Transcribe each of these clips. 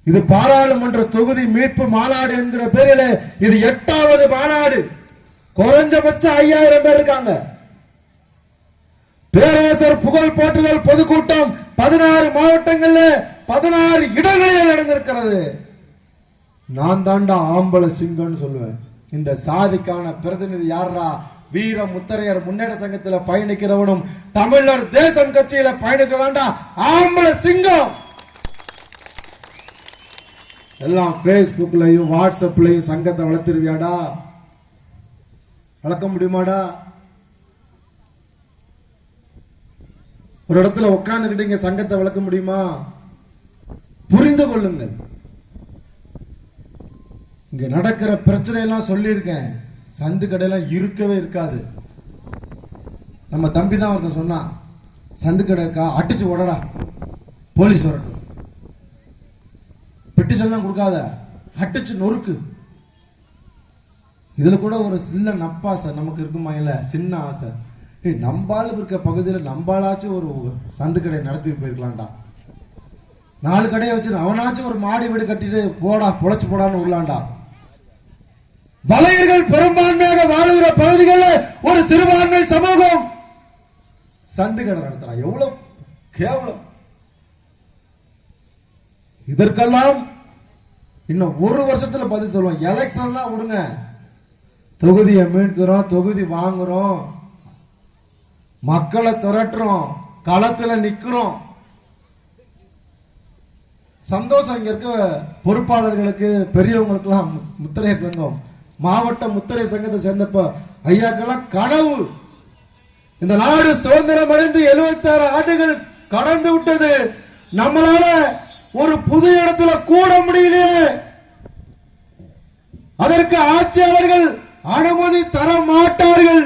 இது பாராளுமன்ற தொகுதி மீட்பு மாநாடு என்கிற பேரில் இது 8வது மாநாடு. குறைஞ்சபட்சம் 5000 பேர் இருக்காங்க. பேரரசர் புகழ் போற்றுதல் பொதுக்கூட்டம் 16 மாவட்டங்கள்ல 16 இடங்களில் நடந்திருக்கிறது. நான் தாண்டா ஆம்பளை சிங்கம்னு சொல்லுவேன். இந்த சாதிக்கான பிரதிநிதி யாரா? வீர முத்தரையர் முன்னேற்ற சங்கத்துல பயணிக்கிறவனும் தமிழர் தேசம் கட்சியில பயணிக்கிறதாண்டா ஆம்பளை சிங்கம். எல்லாம் பேஸ்புக்லயும் வாட்ஸ்அப்லயும் சங்கத்தை வளர்த்திருவியாடா? வளர்க்க முடியுமாடா? ஒரு இடத்துல உட்கார்ந்துகிட்டு இங்க சங்கத்தை வளர்க்க முடியுமா? புரிந்து கொள்ளுங்கள். இங்க நடக்கிற பிரச்சனை எல்லாம் சொல்லியிருக்கேன். சந்து கடையெல்லாம் இருக்கவே இருக்காது. நம்ம தம்பி தான் ஒருத்தன் சொன்னா, சந்து கடை இருக்கா, அடிச்சு ஓடடா, போலீஸ் வரட்டும், பெட்டிஷன் எல்லாம் கொடுக்காத, அடிச்சு நொறுக்கு. இதுல கூட ஒரு சின்ன நப்பாசை நமக்கு இருக்குமா? இல்ல, சின்ன ஆசை. நம்பால் இருக்க பகுதியில் நம்பாலாச்சும் ஒரு சந்து கடை நடத்தி போயிருக்கலாம்டா. 4 கடையை வச்சு அவனாச்சும் ஒரு மாடி வீடு கட்டிட்டு போடா, பொழைச்சு போடான்னு உள்ளாண்டா. வலையர்கள் பெரும்பான்மையாக வாழுகிற பகுதிகளில் ஒரு சிறுபான்மை சமூகம் சந்து கடை நடத்துறான். எவ்வளவு கேவலம்! இதற்கெல்லாம் இன்னும் 1 வருஷத்துல பதில் சொல்லுவோம். எலெக்ஷன்லாம் விடுங்க, தொகுதியை மீட்கிறோம், தொகுதி வாங்குறோம், மக்களை திரட்டுறோம், களத்துல நிக்கிறோம். சந்தோஷம். இங்க இருக்க பொறுப்பாளர்களுக்கு, பெரியவங்களுக்கு எல்லாம் முத்திரையர் சங்கம், மாவட்ட முத்திரையர் சங்கத்தை சேர்ந்தப்ப ஐயாக்கெல்லாம் கனவு. இந்த நாடு சுதந்திரம் அடைந்து 76 ஆண்டுகள் கடந்து விட்டது. நம்மளால ஒரு புது இடத்துல கூட முடியலையே, அதற்கு ஆட்சியாளர்கள் அனுமதி தர மாட்டார்கள்.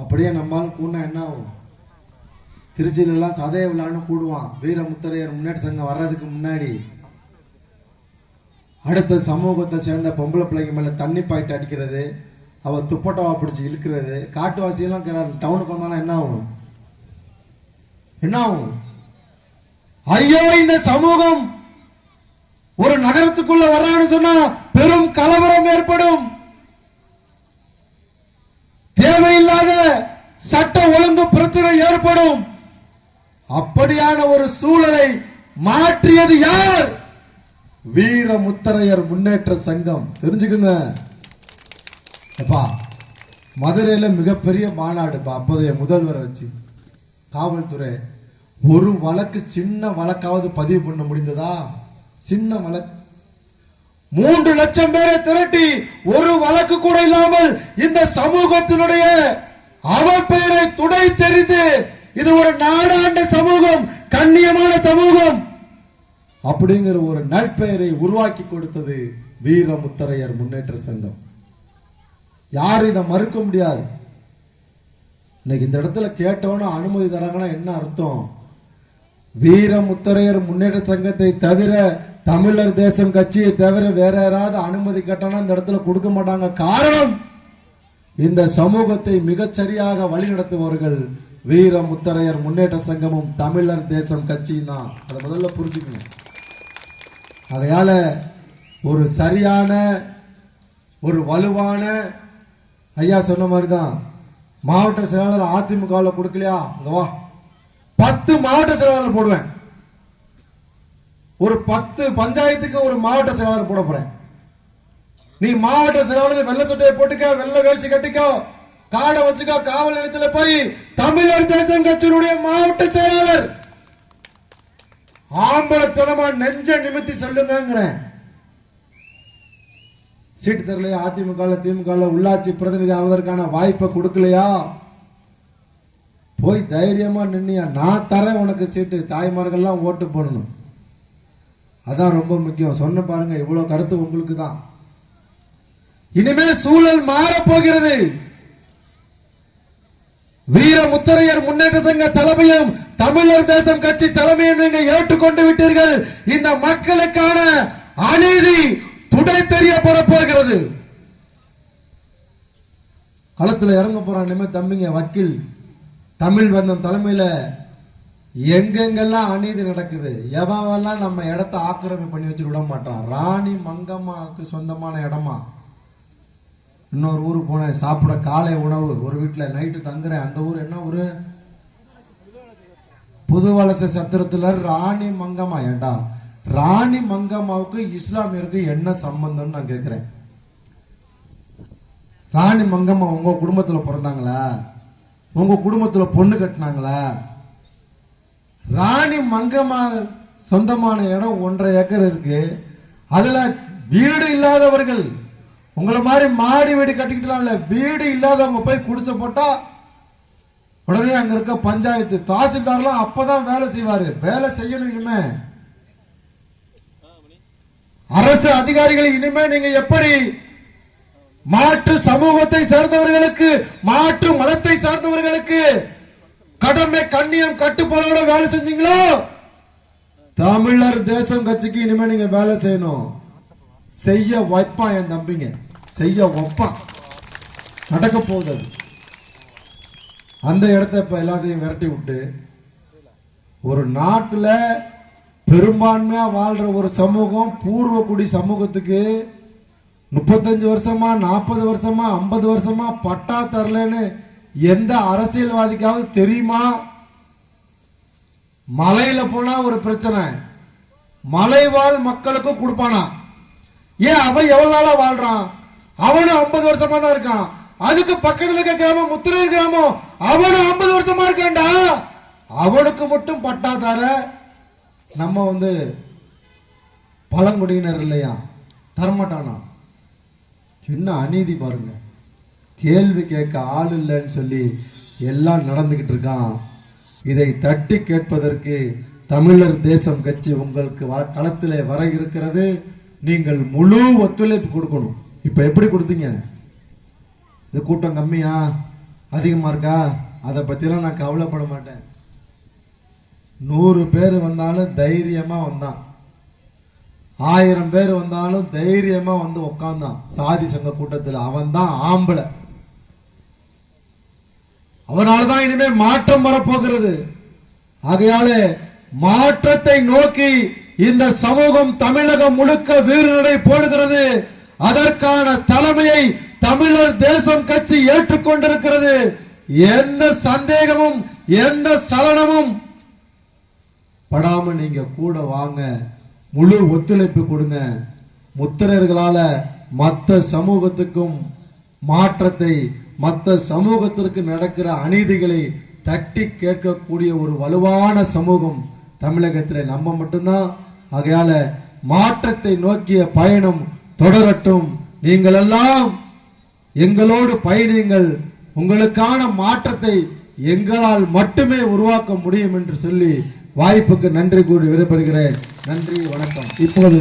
அப்படியே நம்மால் கூடனா என்ன ஆகும்? திருச்சியில எல்லாம் சதய விழான்னு கூடுவான். வீர முத்தரையர் முன்னேற்ற சங்கம் வர்றதுக்கு முன்னாடி அடுத்த சமூகத்தை சேர்ந்த பொம்பளை பிள்ளைங்க மேல தண்ணி பாய்ட்டு அடிக்கிறது, அவ துப்பட்டாவா பிடிச்சி இழுக்கிறது. காட்டுவாசியெல்லாம் டவுனுக்கு வந்தாலும் என்ன ஆகும்? என்ன ஆகும்? ஐயோ, இந்த சமூகம் ஒரு நகரத்துக்குள்ள வர்றான்னு சொன்னா பெரும் கலவரம் ஏற்படும். தேவையில்லாத சட்ட ஒழுங்கு பிரச்சனை ஏற்படும். அப்படியான ஒரு சூழலை மாற்றியது யார்? வீர முத்தரையர் முன்னேற்ற சங்கம். தெரிஞ்சுக்குங்க. மதுரையில மிகப்பெரிய மாநாடு. அப்போதைய முதல்வரை வச்சு காவல்துறை ஒரு வழக்கு, சின்ன வழக்காவது பதிவு பண்ண முடிந்ததா? சின்ன வழக்கு 3 லட்சம் பேரை திரட்டி ஒரு வழக்கு கூட இல்லாமல் இந்த சமூகத்தினுடைய அவப்பெயரை துடை தெரிந்து இது ஒரு நாடாண்ட சமூகம், கண்ணியமான சமூகம் அப்படிங்கிற ஒரு நற்பெயரை உருவாக்கி கொடுத்தது வீர முத்தரையர் முன்னேற்ற சங்கம். யாரும் இதை மறுக்க முடியாது. இன்னைக்கு இந்த இடத்துல கேட்டவன அனுமதி தராங்கன்னா என்ன அர்த்தம்? வீர முத்தரையர் முன்னேற்ற சங்கத்தை தவிர, தமிழர் தேசம் கட்சியை தவிர வேற யாராவது அனுமதி கேட்டானா இந்த இடத்துல கொடுக்க மாட்டாங்க. காரணம், இந்த சமூகத்தை மிகச்சரியாக வழிநடத்துபவர்கள் வீர முத்தரையர் முன்னேற்ற சங்கமும் தமிழர் தேசம் கட்சியும் தான். அதை முதல்ல புரிஞ்சுக்கணும். அதையால ஒரு சரியான, ஒரு வலுவான, ஐயா சொன்ன மாதிரிதான் மாவட்ட செயலாளர் அதிமுகவில் கொடுக்கலையா, இங்க வா, 10 மாவட்ட செயலாளர் போடுவேன். ஒரு 10 பஞ்சாயத்துக்கு ஒரு மாவட்ட செயலாளர் போட போறேன். நீ மாவட்ட செயலாளர் வெள்ளை சட்டையை போட்டுக்க, வெள்ளை வேஷ்டி கட்டிக்கோ, காடை வச்சுக்கோ, காவல் நிலையத்துல போய் தமிழர் தேசம் கட்சியினுடைய மாவட்ட செயலாளர் ஆம்பளத்தனமா நெஞ்ச நிமித்தி சொல்லுங்கிறேன். சீட்டு தரலையா? அதிமுக திமுக உள்ளாட்சி பிரதிநிதி ஆவதற்கான வாய்ப்பை கொடுக்கலையா? போய் தைரியமா நின்னியா, நான் தரேன் உனக்கு சீட்டு. தாய்மார்கள்லாம் ஓட்டு போடணும். அதான் ரொம்ப முக்கியம். சொன்ன பாருங்க, இவ்வளவு கருத்து உங்களுக்கு தான். இனிமே சூழல் மாற போகிறது. வீர முத்தரையர் முன்னேற்ற சங்க தலைமையும் தமிழர் தேசம் கட்சி தலைமையும் நீங்க ஏற்றுக்கொண்டு விட்டீர்கள். இந்த மக்களுக்கான அநீதி துடை தெரியப்பட போகிறது. களத்துல இறங்க போறான் இனிமே தம்பிங்க. வக்கீல் தமிழ் வந்தம் தலைமையில எங்கெங்கெல்லாம் அநீதி நடக்குது, எவெல்லாம் நம்ம இடத்த ஆக்கிரமிப்பு பண்ணி வச்சு விட மாட்டான். ராணி மங்கம்மாவுக்கு சொந்தமான இடமா. இன்னொரு ஊருக்கு போனேன், சாப்பிட காலை உணவு, ஒரு வீட்டில் நைட்டு தங்குறேன். அந்த ஊர் என்ன ஊரு? புதுவலசை சத்திரத்துல ராணி மங்கம்மா. ஏண்டா ராணி மங்கம்மாவுக்கு இஸ்லாமியருக்கு என்ன சம்பந்தம்னு நான் கேட்கிறேன். ராணி மங்கம்மா உங்க குடும்பத்துல பிறந்தாங்களா? உங்க குடும்பத்துல பொண்ணு கட்டினாங்களா? ராணி மங்கம்மா சொந்தமான இடம் 1.5 ஏக்கர் இருக்கு. அதுல வீடு இல்லாதவர்கள், உங்களை மாதிரி மாடி வீடு கட்டிக்கிட்டலாம்ல, வீடு இல்லாதவங்க போய் குடிசை போட்டா உடனே அங்க இருக்க பஞ்சாயத்து தாசில்தார்லாம் அப்பதான் வேலை செய்வாரு. வேலை செய்யணும். இனிமே அரசு அதிகாரிகள் இனிமே நீங்க எப்படி மாற்று சமூகத்தை சார்ந்தவர்களுக்கு, மாற்று மதத்தை சார்ந்தவர்களுக்கு கடமை கண்ணியம் கட்டுப்பாடோட வேலை செஞ்சீங்களோ, தமிழர் தேசம் கட்சிக்கு இனிமே நீங்க வேலை செய்யணும். செய்ய வைப்பான் என் தம்பிங்க, செய்ய வைப்பான். நடக்க போகுது அது. அந்த இடத்த இப்ப எல்லாத்தையும் விரட்டி விட்டு ஒரு நாட்டுல பெரும்பான்மையா வாழ்ற ஒரு சமூகம், பூர்வக்குடி சமூகத்துக்கு 35 வருஷமா 40 வருஷமா 50 வருஷமா பட்டா தரலன்னு எந்த அரசியல்வாதிக்காவது தெரியுமா? மலையில போனா ஒரு பிரச்சனை, மலைவாழ் மக்களுக்கும் கொடுப்பானா? ஏன் அவன் எவ்வளவு நாளா வாழ்றான்? அவனும் 50 வருஷமா தான் இருக்கான். அதுக்கு பக்கத்துல இருக்க கிராமம், முத்துரை கிராமம், அவனும் 50 வருஷமா இருக்கான்டா. அவனுக்கு மட்டும் பட்டா தர நம்ம பழங்குடியினர் இல்லையா, தரமாட்டானா? என்ன அநீதி பாருங்க. கேள்வி கேட்க ஆள் இல்லைன்னு சொல்லி எல்லாம் நடந்துகிட்டு இருக்கான். இதை தட்டி கேட்பதற்கு தமிழர் தேசம் கட்சி உங்களுக்கு களத்திலே வர இருக்கிறது. நீங்கள் முழு ஒத்துழைப்பு கொடுக்கணும். இப்ப எப்படி கொடுத்தீங்க? இது கூட்டம் கம்மியா அதிகமா இருக்கா? அதை பத்திலாம் நான் கவலைப்பட மாட்டேன். 100 பேர் வந்தாலும் தைரியமா வந்தான், 1000 பேர் வந்தாலும் தைரியமா உட்கார்ந்தான். சாதி சங்க கூட்டத்தில் அவன் தான் ஆம்பளை. அவனால்தான் இனிமே மாற்றம் வரப்போகிறது. ஆகையாலே மாற்றத்தை நோக்கி இந்த சமூகம் தமிழகம் முழுக்க வீறுநடை போடுகிறது. அதற்கான தலைமையை தமிழர் தேசம் கட்சி ஏற்றுக்கொண்டிருக்கிறது. எந்த சந்தேகமும் எந்த சலனமும் படாம நீங்க கூட வாங்க, முழு ஒத்துழைப்பு கொடுங்க. முத்திரர்களால மற்ற சமூகத்துக்கும் மாற்றத்தை, மற்ற சமூகத்திற்கு நடக்கிற அநீதிகளை தட்டி கேட்கக்கூடிய ஒரு வலுவான சமூகம் தமிழகத்தில் நம்ம மட்டும்தான். ஆகையால மாற்றத்தை நோக்கிய பயணம் தொடரட்டும். நீங்கள் எல்லாம் எங்களோடு பயணியுங்கள். உங்களுக்கான மாற்றத்தை எங்களால் மட்டுமே உருவாக்க முடியும் என்று சொல்லி வாய்ப்புக்கு நன்றி கூறி விடைபெறுகிறேன். நன்றி, வணக்கம். இப்போது